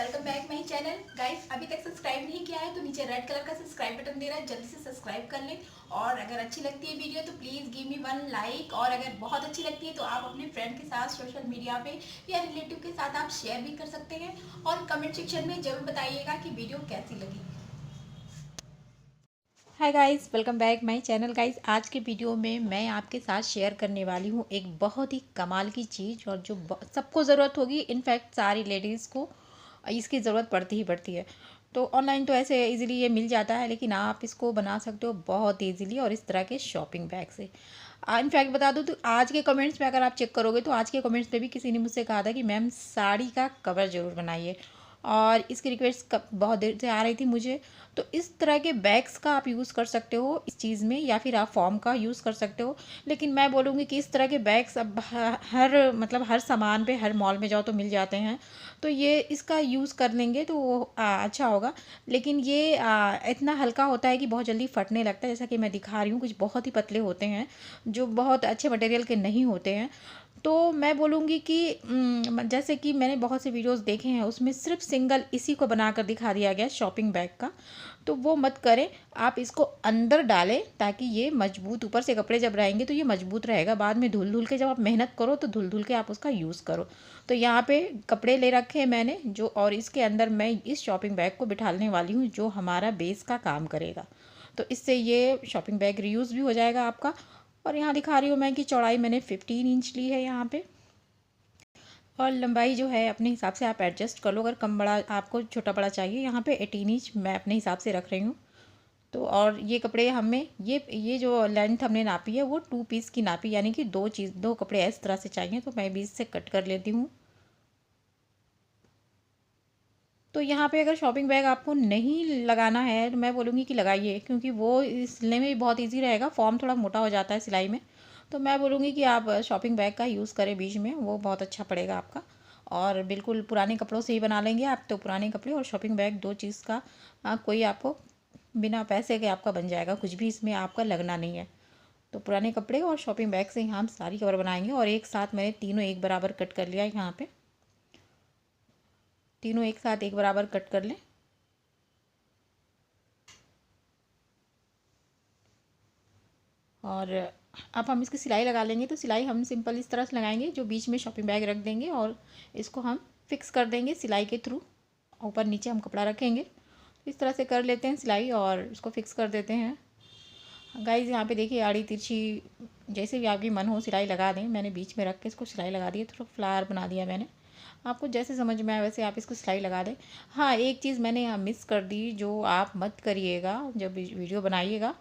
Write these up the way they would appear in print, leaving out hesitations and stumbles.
Welcome back my channel. Guys अभी तक subscribe नहीं किया है तो नीचे रेड कलर का सब्सक्राइब बटन दे रहा है, जल्दी से सब्सक्राइब कर लें। और अगर अच्छी लगती है वीडियो तो please give me one like, और अगर बहुत अच्छी लगती है तो आप अपने फ्रेंड के साथ सोशल मीडिया पे या रिलेटिव के साथ आप शेयर भी कर सकते हैं। और कमेंट सेक्शन में ज़रूर बताइएगा कि वीडियो कैसी लगी। Hi guys, welcome back my channel. Guys आज के वीडियो में मैं आपके साथ शेयर करने वाली हूँ एक बहुत ही कमाल की चीज़, और जो सबको ज़रूरत होगी, इनफैक्ट सारी लेडीज़ को इसकी ज़रूरत पड़ती ही पड़ती है। तो ऑनलाइन तो ऐसे इजीली ये मिल जाता है, लेकिन आप इसको बना सकते हो बहुत इजीली और इस तरह के शॉपिंग बैग से। इनफैक्ट बता दूँ तो आज के कमेंट्स में अगर आप चेक करोगे तो आज के कमेंट्स में भी किसी ने मुझसे कहा था कि मैम साड़ी का कवर ज़रूर बनाइए, और इसकी रिक्वेस्ट बहुत देर से आ रही थी मुझे। तो इस तरह के बैग्स का आप यूज़ कर सकते हो इस चीज़ में, या फिर आप फॉर्म का यूज़ कर सकते हो। लेकिन मैं बोलूँगी कि इस तरह के बैग्स अब हर मतलब हर सामान पे, हर मॉल में जाओ तो मिल जाते हैं। तो ये इसका यूज़ कर लेंगे तो वो अच्छा होगा। लेकिन ये इतना हल्का होता है कि बहुत जल्दी फटने लगता है, जैसा कि मैं दिखा रही हूँ। कुछ बहुत ही पतले होते हैं जो बहुत अच्छे मटेरियल के नहीं होते हैं। तो मैं बोलूँगी कि जैसे कि मैंने बहुत से वीडियोस देखे हैं, उसमें सिर्फ सिंगल इसी को बनाकर दिखा दिया गया शॉपिंग बैग का। तो वो मत करें, आप इसको अंदर डालें ताकि ये मजबूत, ऊपर से कपड़े जब रहेंगे तो ये मजबूत रहेगा। बाद में धुल धुल के जब आप मेहनत करो तो धुल धुल के आप उसका यूज़ करो। तो यहाँ पे कपड़े ले रखे हैं मैंने जो, और इसके अंदर मैं इस शॉपिंग बैग को बिठाने वाली हूँ जो हमारा बेस का काम करेगा। तो इससे ये शॉपिंग बैग रीयूज़ भी हो जाएगा आपका। और यहाँ दिखा रही हूँ मैं कि चौड़ाई मैंने 15 इंच ली है यहाँ पे, और लंबाई जो है अपने हिसाब से आप एडजस्ट कर लो। अगर कम बड़ा आपको छोटा बड़ा चाहिए, यहाँ पे 18 इंच मैं अपने हिसाब से रख रही हूँ। तो और ये कपड़े हमें ये जो लेंथ हमने नापी है वो 2 पीस की नापी, यानी कि दो कपड़े इस तरह से चाहिए, तो मैं 20 से कट कर लेती हूँ। तो यहाँ पे अगर शॉपिंग बैग आपको नहीं लगाना है तो मैं बोलूँगी कि लगाइए, क्योंकि वो सिलने में भी बहुत इजी रहेगा। फॉर्म थोड़ा मोटा हो जाता है सिलाई में। तो मैं बोलूँगी कि आप शॉपिंग बैग का यूज़ करें बीच में, वो बहुत अच्छा पड़ेगा आपका। और बिल्कुल पुराने कपड़ों से ही बना लेंगे आप, तो पुराने कपड़े और शॉपिंग बैग दो चीज़ का कोई आपको बिना पैसे के आपका बन जाएगा, कुछ भी इसमें आपका लगना नहीं है। तो पुराने कपड़े और शॉपिंग बैग से ही हम सारी कवर बनाएंगे। और एक साथ मैंने तीनों एक बराबर कट कर लिया है यहाँ पे, तीनों एक साथ एक बराबर कट कर लें। और अब हम इसकी सिलाई लगा लेंगे। तो सिलाई हम सिंपल इस तरह से लगाएंगे, जो बीच में शॉपिंग बैग रख देंगे और इसको हम फिक्स कर देंगे सिलाई के थ्रू। ऊपर नीचे हम कपड़ा रखेंगे, इस तरह से कर लेते हैं सिलाई और इसको फिक्स कर देते हैं। गाइज यहाँ पे देखिए आड़ी तिरछी जैसे भी आपकी मन हो सिलाई लगा दें। मैंने बीच में रख के इसको सिलाई लगा दी है, थोड़ा फ्लावर बना दिया मैंने। आपको जैसे समझ में आए वैसे आप इसको सिलाई लगा दें। हाँ, एक चीज़ मैंने यहाँ मिस कर दी जो आप मत करिएगा जब वीडियो बनाइएगा।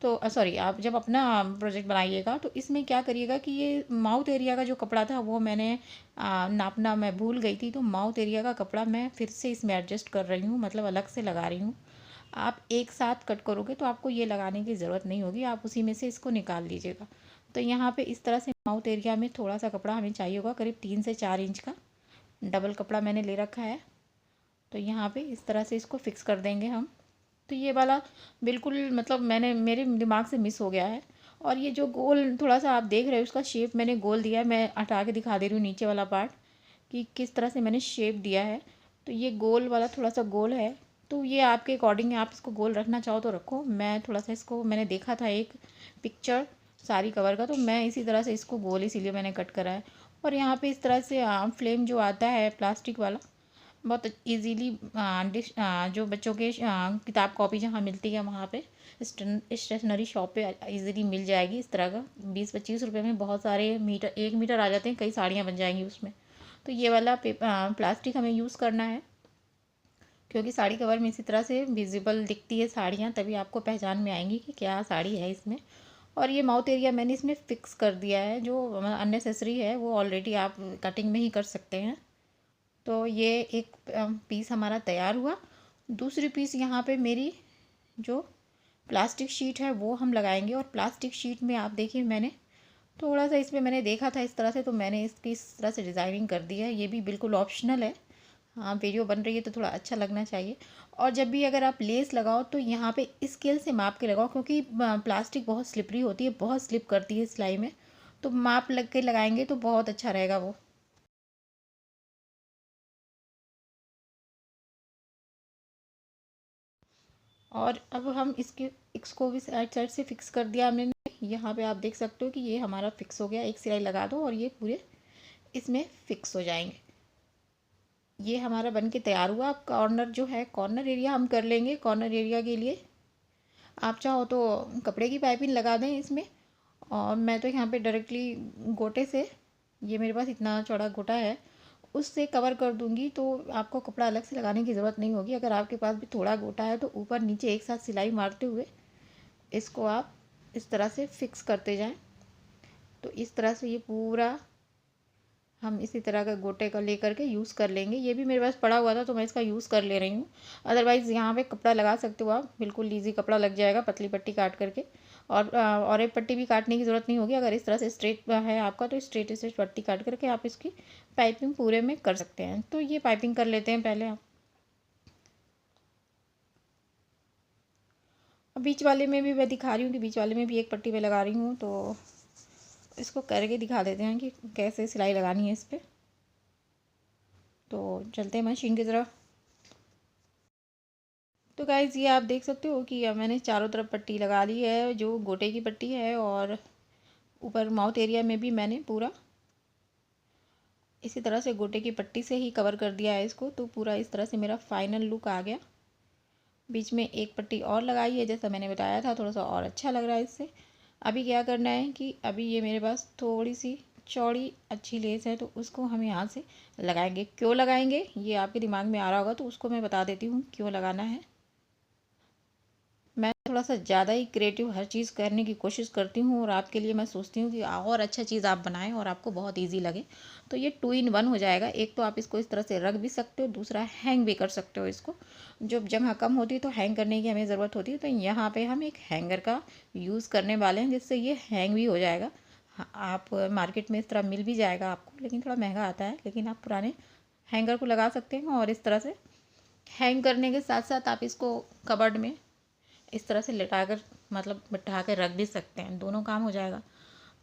तो सॉरी, आप जब अपना प्रोजेक्ट बनाइएगा तो इसमें क्या करिएगा कि ये माउथ एरिया का जो कपड़ा था वो मैंने नापना मैं भूल गई थी। तो माउथ एरिया का कपड़ा मैं फिर से इसमें एडजस्ट कर रही हूँ, मतलब अलग से लगा रही हूँ। आप एक साथ कट करोगे तो आपको ये लगाने की ज़रूरत नहीं होगी, आप उसी में से इसको निकाल लीजिएगा। तो यहाँ पे इस तरह से माउथ एरिया में थोड़ा सा कपड़ा हमें चाहिए होगा, करीब 3 से 4 इंच का डबल कपड़ा मैंने ले रखा है। तो यहाँ पे इस तरह से इसको फिक्स कर देंगे हम। तो ये वाला बिल्कुल मतलब मैंने मेरे दिमाग से मिस हो गया है। और ये जो गोल थोड़ा सा आप देख रहे हो उसका शेप मैंने गोल दिया है, मैं हटा के दिखा दे रही हूँ नीचे वाला पार्ट कि किस तरह से मैंने शेप दिया है। तो ये गोल वाला थोड़ा सा गोल है, तो ये आपके अकॉर्डिंग है, आप इसको गोल रखना चाहो तो रखो। मैं थोड़ा सा इसको मैंने देखा था एक पिक्चर सारी कवर का, तो मैं इसी तरह से इसको गोल इसीलिए मैंने कट करा है। और यहाँ पे इस तरह से फ्लेम जो आता है प्लास्टिक वाला, बहुत इजीली जो बच्चों के किताब कॉपी जहाँ मिलती है वहाँ पे स्टेशनरी शॉप पे इजीली मिल जाएगी। इस तरह का 20-25 रुपये में बहुत सारे मीटर, 1 मीटर आ जाते हैं, कई साड़ियाँ बन जाएंगी उसमें। तो ये वाला प्लास्टिक हमें यूज़ करना है, क्योंकि साड़ी कवर में इसी तरह से विजिबल दिखती है साड़ियाँ, तभी आपको पहचान में आएंगी कि क्या साड़ी है इसमें। और ये माउथ एरिया मैंने इसमें फ़िक्स कर दिया है, जो अननेसेसरी है वो ऑलरेडी आप कटिंग में ही कर सकते हैं। तो ये एक पीस हमारा तैयार हुआ। दूसरी पीस यहाँ पे मेरी जो प्लास्टिक शीट है वो हम लगाएंगे। और प्लास्टिक शीट में आप देखिए मैंने थोड़ा सा इसमें मैंने देखा था इस तरह से, तो मैंने इसकी इस तरह से डिज़ाइनिंग कर दी है। ये भी बिल्कुल ऑप्शनल है, हाँ वीडियो बन रही है तो थोड़ा अच्छा लगना चाहिए। और जब भी अगर आप लेस लगाओ तो यहाँ पे स्केल से माप के लगाओ, क्योंकि प्लास्टिक बहुत स्लिपरी होती है, बहुत स्लिप करती है सिलाई में। तो माप लग के लगाएंगे तो बहुत अच्छा रहेगा वो। और अब हम इसको भी साइड से फिक्स कर दिया हमने। यहाँ पे आप देख सकते हो कि ये हमारा फिक्स हो गया। एक सिलाई लगा दो और ये पूरे इसमें फिक्स हो जाएंगे। ये हमारा बन के तैयार हुआ। अब कॉर्नर जो है, कॉर्नर एरिया हम कर लेंगे। कॉर्नर एरिया के लिए आप चाहो तो कपड़े की पाइपिंग लगा दें इसमें, और मैं तो यहाँ पे डायरेक्टली गोटे से, ये मेरे पास इतना चौड़ा गोटा है, उससे कवर कर दूंगी। तो आपको कपड़ा अलग से लगाने की ज़रूरत नहीं होगी। अगर आपके पास भी थोड़ा गोटा है तो ऊपर नीचे एक साथ सिलाई मारते हुए इसको आप इस तरह से फिक्स करते जाएं। तो इस तरह से ये पूरा हम इसी तरह का गोटे का लेकर के यूज़ कर लेंगे। ये भी मेरे पास पड़ा हुआ था तो मैं इसका यूज़ कर ले रही हूँ। अदरवाइज़ यहाँ पे कपड़ा लगा सकते हो आप, बिल्कुल ईजी कपड़ा लग जाएगा पतली पट्टी काट करके। और एक पट्टी भी काटने की ज़रूरत नहीं होगी। अगर इस तरह से स्ट्रेट है आपका तो स्ट्रेट स्ट्रेट पट्टी काट करके आप इसकी पाइपिंग पूरे में कर सकते हैं। तो ये पाइपिंग कर लेते हैं पहले आप। बीच वाले में भी मैं दिखा रही हूँ कि बीच वाले में भी एक पट्टी पे लगा रही हूँ। तो इसको करके दिखा देते हैं कि कैसे सिलाई लगानी है इस पर। तो चलते हैं मशीन की तरफ। तो गाइज़ ये आप देख सकते हो कि अब मैंने चारों तरफ पट्टी लगा ली है, जो गोटे की पट्टी है, और ऊपर माउथ एरिया में भी मैंने पूरा इसी तरह से गोटे की पट्टी से ही कवर कर दिया है इसको। तो पूरा इस तरह से मेरा फाइनल लुक आ गया। बीच में एक पट्टी और लगाई है जैसा मैंने बताया था, थोड़ा सा और अच्छा लग रहा है इससे। अभी क्या करना है कि अभी ये मेरे पास थोड़ी सी चौड़ी अच्छी लेस है तो उसको हम यहाँ से लगाएंगे। क्यों लगाएंगे ये आपके दिमाग में आ रहा होगा, तो उसको मैं बता देती हूँ क्यों लगाना है। मैं थोड़ा सा ज़्यादा ही क्रिएटिव हर चीज़ करने की कोशिश करती हूँ, और आपके लिए मैं सोचती हूँ कि और अच्छा चीज़ आप बनाएं और आपको बहुत इजी लगे। तो ये 2 in 1 हो जाएगा। एक तो आप इसको इस तरह से रख भी सकते हो, दूसरा हैंग भी कर सकते हो इसको। जब जगह कम होती है तो हैंग करने की हमें ज़रूरत होती है, तो यहाँ पर हम एक हैंगर का यूज़ करने वाले हैं जिससे ये हैंग भी हो जाएगा। हाँ, आप मार्केट में इस तरह मिल भी जाएगा आपको, लेकिन थोड़ा महंगा आता है। लेकिन आप पुराने हैंगर को लगा सकते हैं और इस तरह से हैंग करने के साथ साथ आप इसको कबर्ड में इस तरह से लिटा कर, मतलब बिठा कर रख भी सकते हैं। दोनों काम हो जाएगा।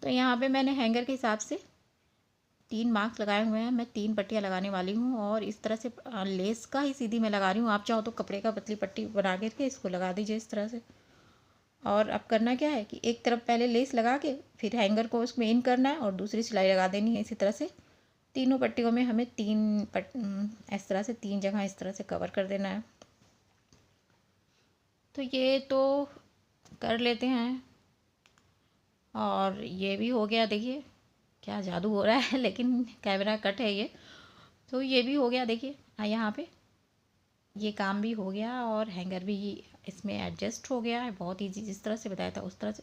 तो यहाँ पे मैंने हैंगर के हिसाब से 3 मार्क्स लगाए हुए हैं। मैं 3 पट्टियाँ लगाने वाली हूँ, और इस तरह से लेस का ही सीधी मैं लगा रही हूँ। आप चाहो तो कपड़े का पतली पट्टी बना के इसको लगा दीजिए इस तरह से। और अब करना क्या है कि एक तरफ पहले लेस लगा के फिर हैंगर को उसमें इन करना है और दूसरी सिलाई लगा देनी है। इसी तरह से तीनों पट्टियों में हमें इस तरह से 3 जगह इस तरह से कवर कर देना है। तो ये तो कर लेते हैं। और ये भी हो गया। देखिए क्या जादू हो रहा है लेकिन कैमरा कट है ये। तो ये भी हो गया। देखिए यहाँ पे ये काम भी हो गया, और हैंगर भी इसमें एडजस्ट हो गया है। बहुत ईजी, जिस तरह से बताया था उस तरह से।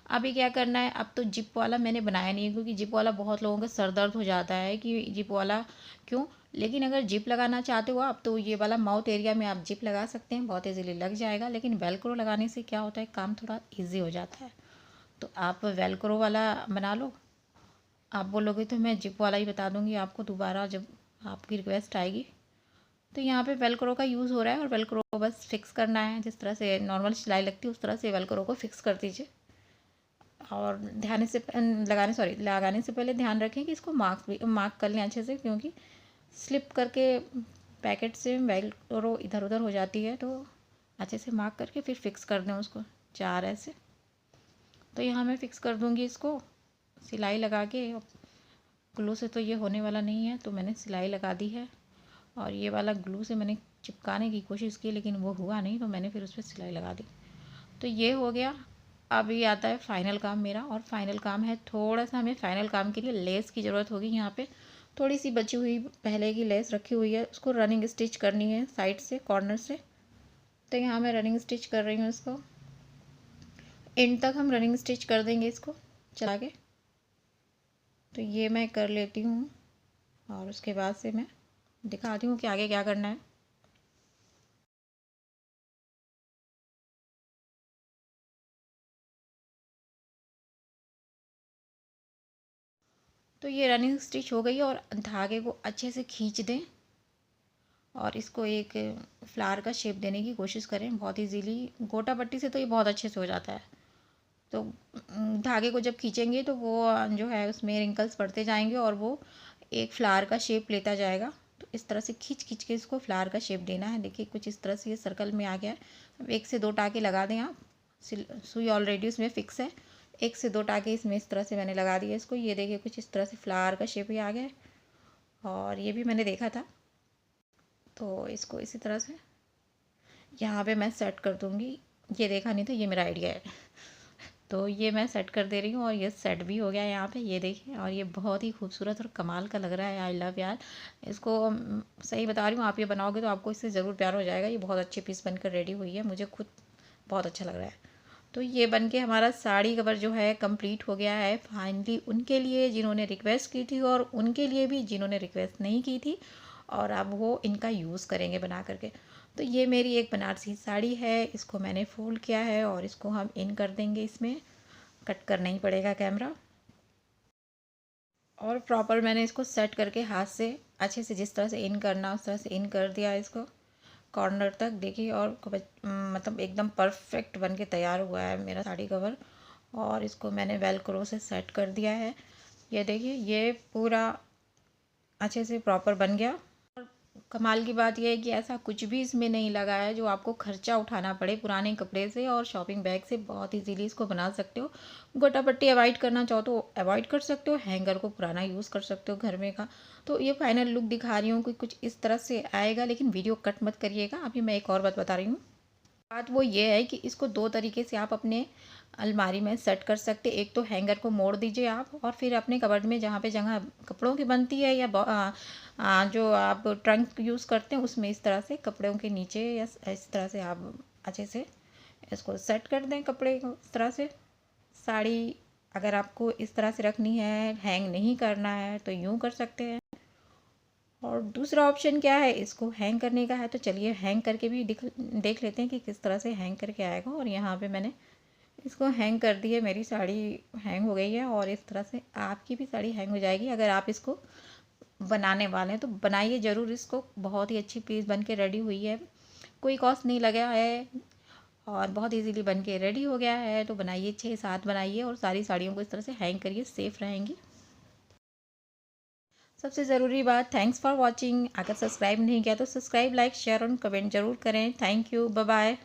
अभी क्या करना है, अब तो जिप वाला मैंने बनाया नहीं है, क्योंकि जिप वाला बहुत लोगों का सर दर्द हो जाता है कि जिप वाला क्यों। लेकिन अगर जिप लगाना चाहते हो आप तो ये वाला माउथ एरिया में आप जिप लगा सकते हैं, बहुत ईजीली लग जाएगा। लेकिन वेलक्रो लगाने से क्या होता है, काम थोड़ा ईजी हो जाता है। तो आप वेलक्रो वाला बना लो। आप बोलोगे तो मैं जिप वाला ही बता दूंगी आपको दोबारा जब आपकी रिक्वेस्ट आएगी। तो यहाँ पे वेलक्रो का यूज़ हो रहा है, और वेलक्रो को बस फिक्स करना है। जिस तरह से नॉर्मल सिलाई लगती है उस तरह से वेलक्रो को फिक्स कर दीजिए। और लगाने से पहले ध्यान रखें कि इसको मार्क कर लें अच्छे से, क्योंकि स्लिप करके पैकेट से वेलक्रो इधर उधर हो जाती है। तो अच्छे से मार्क करके फिर फिक्स कर दें उसको 4 ऐसे। तो यहाँ मैं फ़िक्स कर दूँगी इसको सिलाई लगा के। ग्लू से तो ये होने वाला नहीं है, तो मैंने सिलाई लगा दी है। और ये वाला ग्लू से मैंने चिपकाने की कोशिश की, लेकिन वो हुआ नहीं, तो मैंने फिर उस पर सिलाई लगा दी। तो ये हो गया। अब ये आता है फाइनल काम मेरा, और फाइनल काम है थोड़ा सा हमें फाइनल काम के लिए लेस की ज़रूरत होगी। यहाँ पे थोड़ी सी बची हुई पहले की लेस रखी हुई है, उसको रनिंग स्टिच करनी है साइड से, कॉर्नर से। तो यहाँ मैं रनिंग स्टिच कर रही हूँ इसको। एंड तक हम रनिंग स्टिच कर देंगे इसको चला के। तो ये मैं कर लेती हूँ, और उसके बाद से मैं दिखाती हूँ कि आगे क्या करना है। तो ये रनिंग स्टिच हो गई, और धागे को अच्छे से खींच दें, और इसको एक फ्लावर का शेप देने की कोशिश करें। बहुत इजीली गोटा पट्टी से तो ये बहुत अच्छे से हो जाता है। तो धागे को जब खींचेंगे तो वो जो है उसमें रिंकल्स पड़ते जाएंगे, और वो एक फ्लावर का शेप लेता जाएगा। तो इस तरह से खींच खींच के इसको फ्लावर का शेप देना है। देखिए कुछ इस तरह से ये सर्कल में आ गया है। अब 1 से 2 टाँके लगा दें आप। सुई ऑलरेडी उसमें फिक्स है। 1 से 2 टाँके इसमें इस तरह से मैंने लगा दिया इसको। ये देखिए कुछ इस तरह से फ्लावर का शेप ही आ गया है, और ये भी मैंने देखा था। तो इसको इसी तरह से यहाँ पे मैं सेट कर दूँगी। ये देखा नहीं था, ये मेरा आइडिया है। तो ये मैं सेट कर दे रही हूँ, और ये सेट भी हो गया है यहाँ पे, ये देखिए। और ये बहुत ही खूबसूरत और कमाल का लग रहा है। आई लव यार इसको। सही बता रही हूँ, आप ये बनाओगे तो आपको इससे ज़रूर प्यार हो जाएगा। ये बहुत अच्छे पीस बनकर रेडी हुई है, मुझे खुद बहुत अच्छा लग रहा है। तो ये बन के हमारा साड़ी कवर जो है कंप्लीट हो गया है फाइनली, उनके लिए जिन्होंने रिक्वेस्ट की थी, और उनके लिए भी जिन्होंने रिक्वेस्ट नहीं की थी, और अब वो इनका यूज़ करेंगे बना करके। तो ये मेरी एक बनारसी साड़ी है, इसको मैंने फोल्ड किया है, और इसको हम इन कर देंगे। इसमें कट करना ही पड़ेगा कैमरा। और प्रॉपर मैंने इसको सेट करके हाथ से अच्छे से जिस तरह से इन करना उस तरह से इन कर दिया इसको कॉर्नर तक। देखिए, और मतलब एकदम परफेक्ट बन के तैयार हुआ है मेरा साड़ी कवर। और इसको मैंने वेलक्रो से सेट कर दिया है। ये देखिए, ये पूरा अच्छे से प्रॉपर बन गया। और कमाल की बात यह है कि ऐसा कुछ भी इसमें नहीं लगा है जो आपको खर्चा उठाना पड़े पुराने कपड़े से, और शॉपिंग बैग से बहुत इजीली इसको बना सकते हो। गोटा पट्टी अवॉइड करना चाहो तो अवॉइड कर सकते हो, हैंगर को पुराना यूज़ कर सकते हो घर में का। तो ये फाइनल लुक दिखा रही हूँ कि कुछ इस तरह से आएगा, लेकिन वीडियो कट मत करिएगा। अभी मैं एक और बात बता रही हूँ। बात वो ये है कि इसको 2 तरीके से आप अपने अलमारी में सेट कर सकते। एक तो हैंगर को मोड़ दीजिए आप, और फिर अपने कबर्ड में जहाँ पे जगह कपड़ों की बनती है, या जो आप ट्रंक यूज़ करते हैं उसमें इस तरह से कपड़ों के नीचे, या इस तरह से आप अच्छे से इसको सेट कर दें कपड़े को इस तरह से। साड़ी अगर आपको इस तरह से रखनी है, हैंग नहीं करना है, तो यूँ कर सकते हैं। और दूसरा ऑप्शन क्या है, इसको हैंग करने का है, तो चलिए हैंग करके भी देख लेते हैं कि किस तरह से हैंग करके आएगा। और यहाँ पे मैंने इसको हैंग कर दी है। मेरी साड़ी हैंग हो गई है, और इस तरह से आपकी भी साड़ी हैंग हो जाएगी। अगर आप इसको बनाने वाले हैं तो बनाइए ज़रूर इसको। बहुत ही अच्छी पीस बन के रेडी हुई है, कोई कॉस्ट नहीं लगा है, और बहुत इजीली बन के रेडी हो गया है। तो बनाइए, 6-7 बनाइए, और सारी साड़ियों को इस तरह से हैंग करिए, सेफ़ रहेंगी। सबसे ज़रूरी बात, थैंक्स फॉर वॉचिंग। अगर सब्सक्राइब नहीं किया तो सब्सक्राइब, लाइक, शेयर और कमेंट ज़रूर करें। Thank you, bye bye.